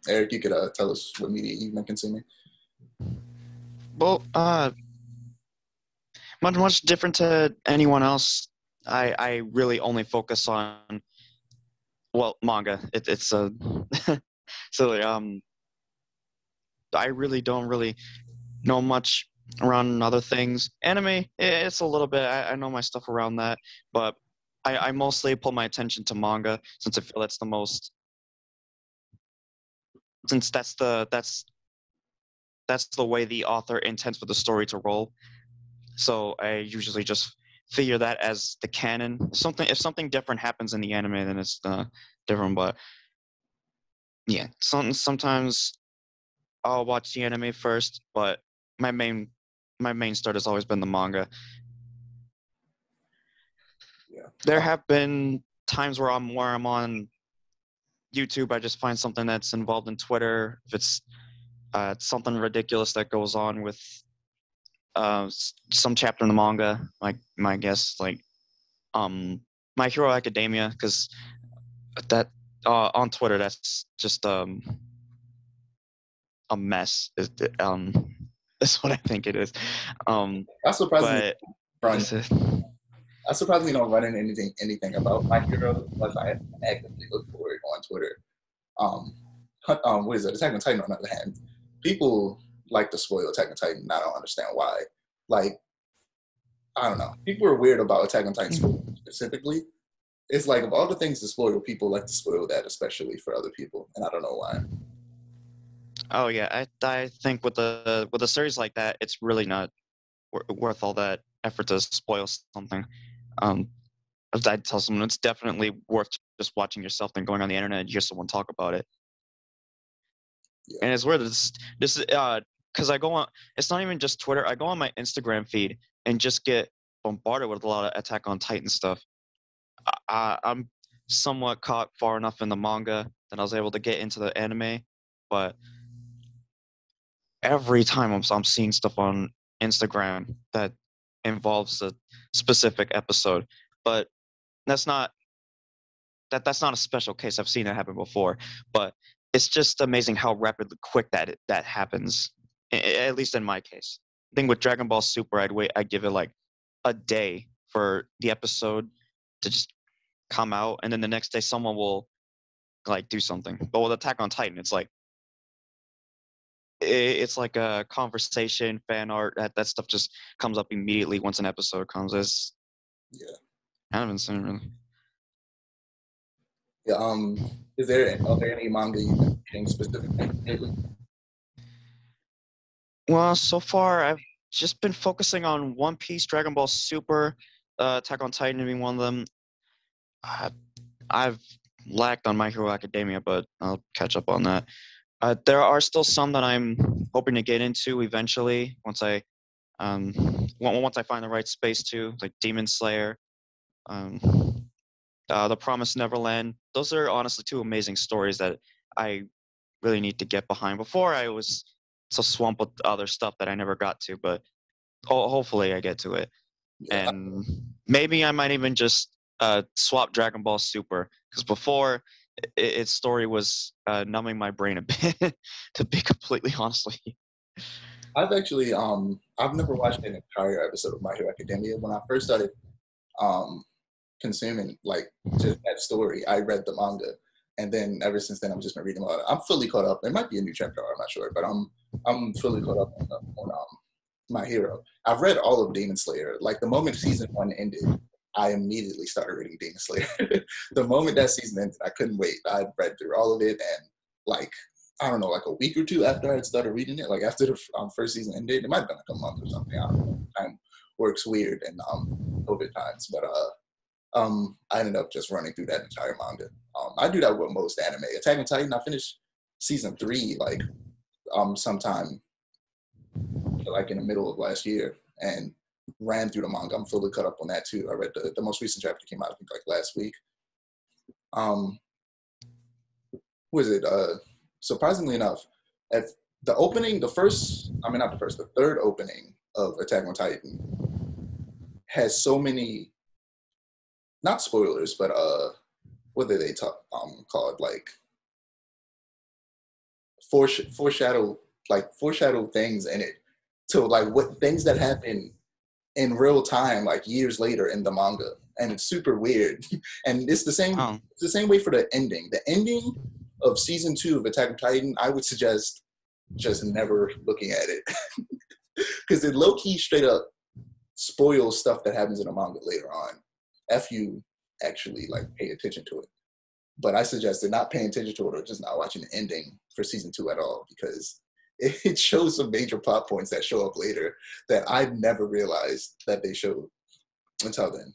Eric, you could tell us what media you've been consuming. Well, much different to anyone else. I really only focus on, well, manga. It's a silly. I really don't really know much around other things. Anime, it's a little bit. I know my stuff around that, but I mostly pull my attention to manga since I feel that's the most. Since that's the way the author intends for the story to roll. So I usually just figure that as the canon. If something different happens in the anime, then it's different. But yeah, sometimes I'll watch the anime first, but my main my main start has always been the manga. Yeah. There have been times where I'm on YouTube. I just find something that's involved in Twitter. If it's something ridiculous that goes on with some chapter in the manga, like my guess, like My Hero Academia, because that on Twitter, that's just a mess. That's what I think it is. I surprisingly But run. this is, I surprisingly don't run into anything about My Hero unless I actively look for it on Twitter. What is it? Attack on Titan, on the other hand, people like to spoil Attack on Titan, and I don't understand why. Like, I don't know. People are weird about Attack on Titan specifically. It's like, of all the things to spoil, people like to spoil that, especially for other people, and I don't know why. oh yeah, I think with a series like that, it's really not worth all that effort to spoil something. Um, I'd tell someone it's definitely worth just watching yourself than going on the internet and hear someone talk about it. Yeah. And it's weird. This is because I go on. It's not even just Twitter. I go on my Instagram feed and just get bombarded with a lot of Attack on Titan stuff. I'm somewhat caught far enough in the manga that I was able to get into the anime, but every time I'm seeing stuff on Instagram that involves a specific episode, but that's not that's not a special case. I've seen it happen before, but it's just amazing how rapidly quick that happens. At least in my case, I think with Dragon Ball Super, I'd give it like a day for the episode to just come out, and then the next day someone will like do something. But with Attack on Titan, it's like a conversation, fan art. That stuff just comes up immediately once an episode comes. It's Yeah. kind of insane, really. Yeah. Are there any manga you've been reading specifically lately? Well, so far I've just been focusing on One Piece, Dragon Ball Super, Attack on Titan being one of them. Uh, I've lacked on My Hero Academia, but I'll catch up on that. There are still some that I'm hoping to get into eventually um, once I find the right space to, like Demon Slayer, um, The Promised Neverland. Those are honestly two amazing stories that I really need to get behind. Before I was so swamped with other stuff that I never got to, but hopefully I get to it. Yeah. And maybe I might even just swap Dragon Ball Super, because before its story was numbing my brain a bit, to be completely honest with you. I've actually I've never watched an entire episode of My Hero Academia. When I first started um consuming like just that story, I read the manga, and then ever since then I've just been reading about it. I'm fully caught up. There might be a new chapter, I'm not sure, but I'm fully caught up on My Hero. I've read all of Demon Slayer. Like the moment season one ended, I immediately started reading Demon Slayer. The moment that season ended, I couldn't wait. I read through all of it, and like I don't know, like a week or two after I had started reading it, like after the first season ended, it might have been like a month or something. I don't know. Time works weird in COVID times, but I ended up just running through that entire manga. I do that with most anime. Attack on Titan, I finished season 3 like sometime like in the middle of last year and ran through the manga. I'm fully caught up on that too. I read the most recent chapter came out I think like last week. Um, who is it? Surprisingly enough, at the opening, the third opening of Attack on Titan has so many, not spoilers, but what are they called? Like foreshadow things in it to like what things that happen in real time, like years later in the manga, and it's super weird. And it's the same. Oh, It's the same way for the ending. The ending of season 2 of Attack on Titan, I would suggest just never looking at it because it low key straight up spoils stuff that happens in the manga later on. If you actually like pay attention to it. But I suggested not paying attention to it or just not watching the ending for season 2 at all because it shows some major plot points that show up later that I've never realized that they showed until then.